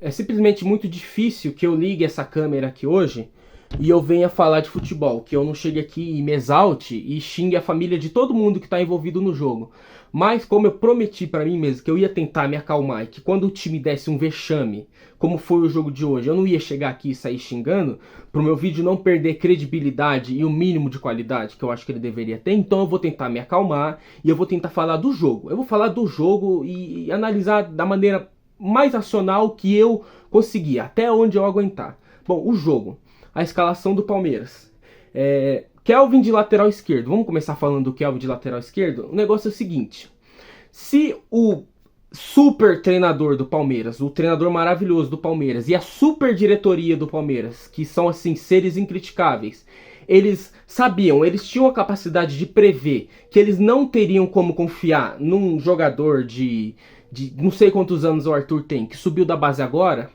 É simplesmente muito difícil que eu ligue essa câmera aqui hoje e eu venha falar de futebol, que eu não chegue aqui e me exalte e xingue a família de todo mundo que está envolvido no jogo. Mas como eu prometi para mim mesmo que eu ia tentar me acalmar e que quando o time desse um vexame, como foi o jogo de hoje, eu não ia chegar aqui e sair xingando, pro meu vídeo não perder credibilidade e o mínimo de qualidade que eu acho que ele deveria ter, então eu vou tentar me acalmar e eu vou tentar falar do jogo. Eu vou falar do jogo e analisar da maneira mais racional que eu conseguir, até onde eu aguentar. Bom, o jogo. A escalação do Palmeiras. Kelvin de lateral esquerdo. Vamos começar falando do Kelvin de lateral esquerdo? O negócio é o seguinte. Se o super treinador do Palmeiras, o treinador maravilhoso do Palmeiras e a super diretoria do Palmeiras, que são assim seres incriticáveis, eles sabiam, eles tinham a capacidade de prever que eles não teriam como confiar num jogador de não sei quantos anos o Arthur tem, que subiu da base agora.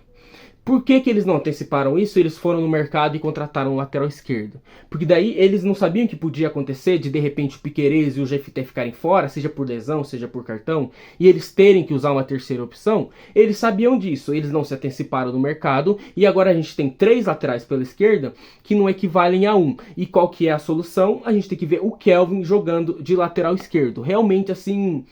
Por que que eles não anteciparam isso? Eles foram no mercado e contrataram um lateral esquerdo. Porque daí eles não sabiam que podia acontecer de repente o Piquerez e o GFT ficarem fora, seja por lesão, seja por cartão, e eles terem que usar uma terceira opção. Eles sabiam disso, eles não se anteciparam no mercado e agora a gente tem 3 laterais pela esquerda que não equivalem a um. E qual que é a solução? A gente tem que ver o Kelvin jogando de lateral esquerdo. Realmente assim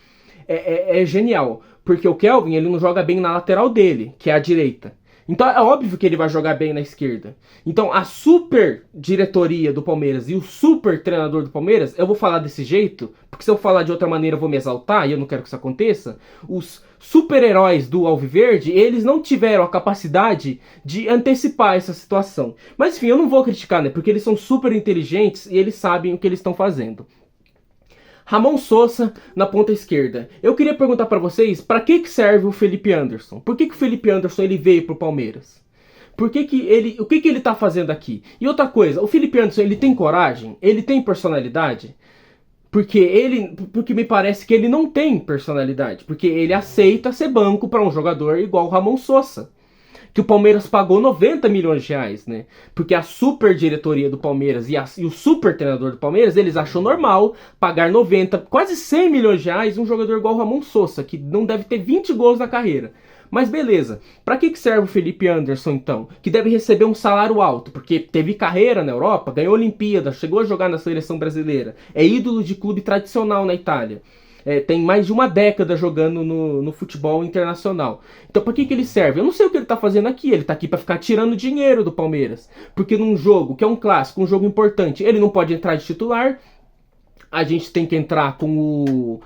é genial, porque o Kelvin ele não joga bem na lateral dele, que é a direita. Então é óbvio que ele vai jogar bem na esquerda. Então a super diretoria do Palmeiras e o super treinador do Palmeiras, eu vou falar desse jeito, porque se eu falar de outra maneira eu vou me exaltar e eu não quero que isso aconteça. Os super-heróis do Alviverde, eles não tiveram a capacidade de antecipar essa situação. Mas enfim, eu não vou criticar, né? Porque eles são super inteligentes e eles sabem o que eles estão fazendo. Ramon Sosa na ponta esquerda. Eu queria perguntar para vocês, para que serve o Felipe Anderson? Por que o Felipe Anderson ele veio pro Palmeiras? O que ele tá fazendo aqui? E outra coisa, o Felipe Anderson ele tem coragem? Ele tem personalidade? Porque me parece que ele não tem personalidade, porque ele aceita ser banco para um jogador igual o Ramon Sosa, que o Palmeiras pagou 90 milhões de reais, né? Porque a super diretoria do Palmeiras e o super treinador do Palmeiras, eles acham normal pagar 90, quase 100 milhões de reais um jogador igual o Ramon Sosa, que não deve ter 20 gols na carreira. Mas beleza, para que serve o Felipe Anderson então? Que deve receber um salário alto, porque teve carreira na Europa, ganhou Olimpíada, chegou a jogar na seleção brasileira, é ídolo de clube tradicional na Itália. Tem mais de uma década jogando no futebol internacional. Então para que ele serve? Eu não sei o que ele está fazendo aqui. Ele está aqui para ficar tirando dinheiro do Palmeiras. Porque num jogo que é um clássico, um jogo importante, ele não pode entrar de titular. A gente tem que entrar com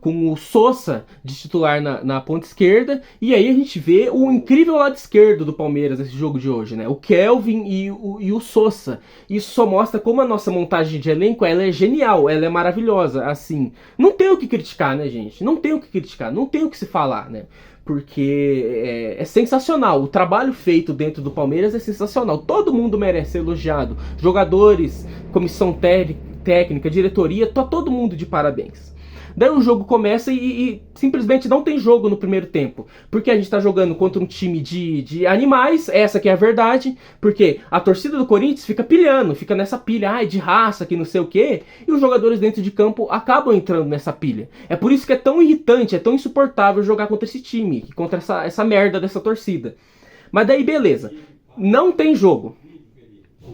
o Sosa de titular na ponta esquerda, e aí a gente vê o incrível lado esquerdo do Palmeiras nesse jogo de hoje, né? O Kelvin e o Sosa. Isso só mostra como a nossa montagem de elenco ela é genial, ela é maravilhosa, assim. Não tem o que criticar, né, gente? Não tem o que criticar, não tem o que se falar, né? Porque é sensacional. O trabalho feito dentro do Palmeiras é sensacional. Todo mundo merece ser elogiado. Jogadores, comissão técnica, diretoria, tá todo mundo de parabéns. Daí o jogo começa e simplesmente não tem jogo no primeiro tempo. Porque a gente tá jogando contra um time de animais, essa que é a verdade. Porque a torcida do Corinthians fica pilhando, fica nessa pilha, de raça, que não sei o quê. E os jogadores dentro de campo acabam entrando nessa pilha. É por isso que é tão irritante, é tão insuportável jogar contra esse time, contra essa merda dessa torcida. Mas daí beleza, não tem jogo.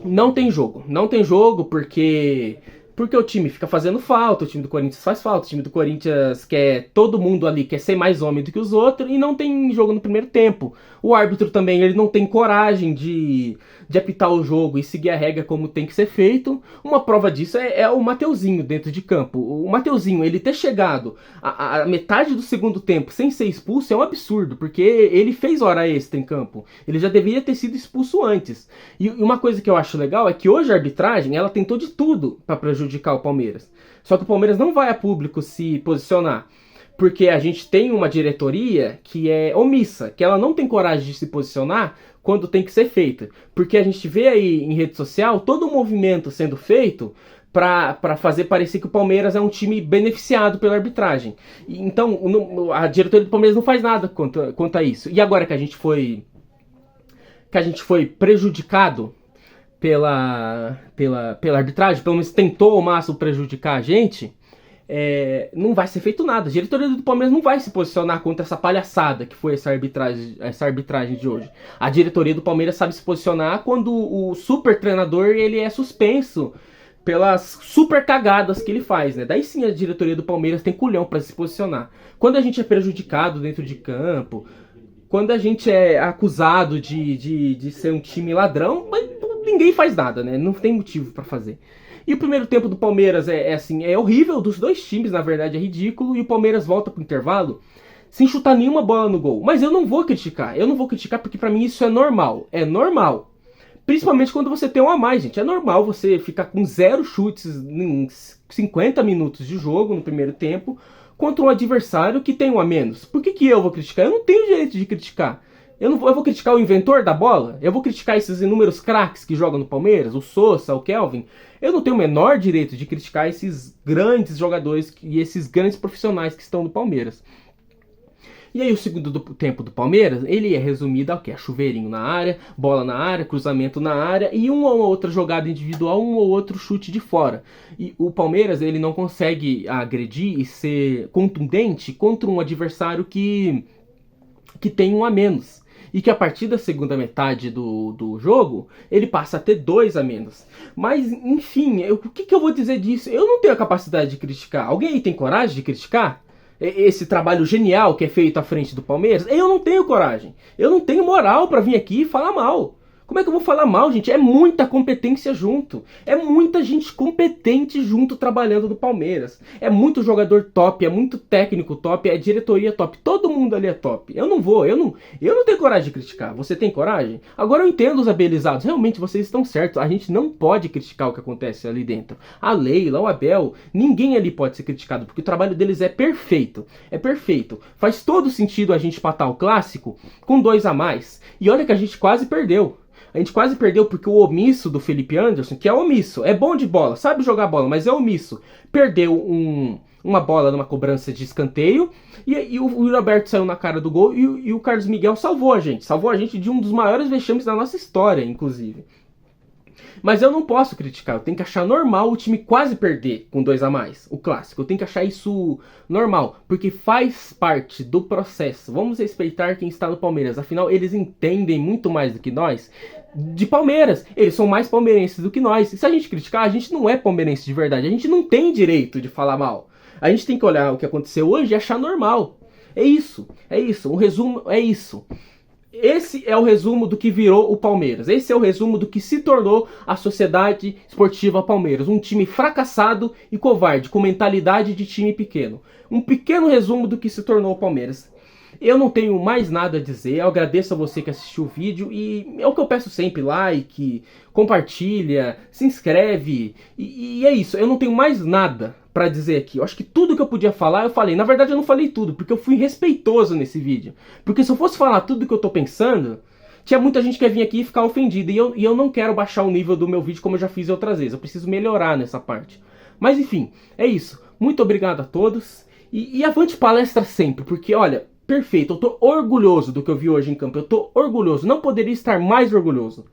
Não tem jogo. Não tem jogo porque o time fica fazendo falta, o time do Corinthians faz falta, o time do Corinthians quer, todo mundo ali quer ser mais homem do que os outros e não tem jogo no primeiro tempo. O árbitro também, ele não tem coragem de apitar o jogo e seguir a regra como tem que ser feito. Uma prova disso é o Mateuzinho dentro de campo. O Mateuzinho, ele ter chegado a metade do segundo tempo sem ser expulso é um absurdo, porque ele fez hora extra em campo. Ele já deveria ter sido expulso antes. E uma coisa que eu acho legal é que hoje a arbitragem, ela tentou de tudo para prejudicar o Palmeiras. Só que o Palmeiras não vai a público se posicionar. Porque a gente tem uma diretoria que é omissa, que ela não tem coragem de se posicionar quando tem que ser feita. Porque a gente vê aí em rede social todo o movimento sendo feito para fazer parecer que o Palmeiras é um time beneficiado pela arbitragem. Então a diretoria do Palmeiras não faz nada quanto a isso. E agora que a gente foi prejudicado pela arbitragem, pelo menos tentou ao máximo prejudicar a gente, não vai ser feito nada. A diretoria do Palmeiras não vai se posicionar contra essa palhaçada que foi essa arbitragem de hoje. A diretoria do Palmeiras sabe se posicionar quando o super treinador ele é suspenso pelas super cagadas que ele faz, né? Daí sim a diretoria do Palmeiras tem culhão para se posicionar. Quando a gente é prejudicado dentro de campo, quando a gente é acusado de ser um time ladrão, ninguém faz nada, né? Não tem motivo para fazer. E o primeiro tempo do Palmeiras é horrível, dos dois times, na verdade, é ridículo, e o Palmeiras volta pro intervalo sem chutar nenhuma bola no gol. Mas eu não vou criticar porque pra mim isso é normal. É normal. Principalmente quando você tem um a mais, gente. É normal você ficar com 0 chutes em 50 minutos de jogo no primeiro tempo contra um adversário que tem um a menos. Por que eu vou criticar? Eu não tenho direito de criticar. Eu vou criticar o inventor da bola? Eu vou criticar esses inúmeros craques que jogam no Palmeiras? O Sousa, o Kelvin? Eu não tenho o menor direito de criticar esses grandes jogadores e esses grandes profissionais que estão no Palmeiras. E aí o segundo tempo do Palmeiras, ele é resumido ao que? A chuveirinho na área, bola na área, cruzamento na área e uma ou outra jogada individual, um ou outro chute de fora. E o Palmeiras, ele não consegue agredir e ser contundente contra um adversário que tem um a menos. E que a partir da segunda metade do jogo, ele passa a ter 2 a menos. Mas, enfim, o que eu vou dizer disso? Eu não tenho a capacidade de criticar. Alguém aí tem coragem de criticar esse trabalho genial que é feito à frente do Palmeiras? Eu não tenho coragem. Eu não tenho moral para vir aqui e falar mal. Como é que eu vou falar mal, gente? É muita competência junto. É muita gente competente junto trabalhando no Palmeiras. É muito jogador top, é muito técnico top, é diretoria top. Todo mundo ali é top. Eu não tenho coragem de criticar. Você tem coragem? Agora eu entendo os abelizados. Realmente vocês estão certos. A gente não pode criticar o que acontece ali dentro. A Leila, o Abel, ninguém ali pode ser criticado, porque o trabalho deles é perfeito. É perfeito. Faz todo sentido a gente empatar o clássico com 2 a mais. E olha que a gente quase perdeu. A gente quase perdeu porque o omisso do Felipe Anderson, que é omisso, é bom de bola, sabe jogar bola, mas é omisso, perdeu uma bola numa cobrança de escanteio e o Roberto saiu na cara do gol e o Carlos Miguel salvou a gente de um dos maiores vexames da nossa história, inclusive. Mas eu não posso criticar, eu tenho que achar normal o time quase perder com 2 a mais, o clássico. Eu tenho que achar isso normal, porque faz parte do processo. Vamos respeitar quem está no Palmeiras, afinal eles entendem muito mais do que nós de Palmeiras. Eles são mais palmeirenses do que nós. E se a gente criticar, a gente não é palmeirense de verdade, a gente não tem direito de falar mal. A gente tem que olhar o que aconteceu hoje e achar normal. É isso. O resumo é isso. Esse é o resumo do que virou o Palmeiras. Esse é o resumo do que se tornou a Sociedade Esportiva Palmeiras. Um time fracassado e covarde, com mentalidade de time pequeno. Um pequeno resumo do que se tornou o Palmeiras. Eu não tenho mais nada a dizer. Eu agradeço a você que assistiu o vídeo. E é o que eu peço sempre: like, compartilha, se inscreve. E é isso. Eu não tenho mais nada pra dizer aqui. Eu acho que tudo que eu podia falar, eu falei. Na verdade, eu não falei tudo, porque eu fui respeitoso nesse vídeo. Porque se eu fosse falar tudo que eu tô pensando, tinha muita gente que ia vir aqui e ficar ofendida. E eu não quero baixar o nível do meu vídeo como eu já fiz outras vezes. Eu preciso melhorar nessa parte. Mas enfim, é isso. Muito obrigado a todos. E avante palestra sempre, porque olha, perfeito. Eu tô orgulhoso do que eu vi hoje em campo. Eu tô orgulhoso. Não poderia estar mais orgulhoso.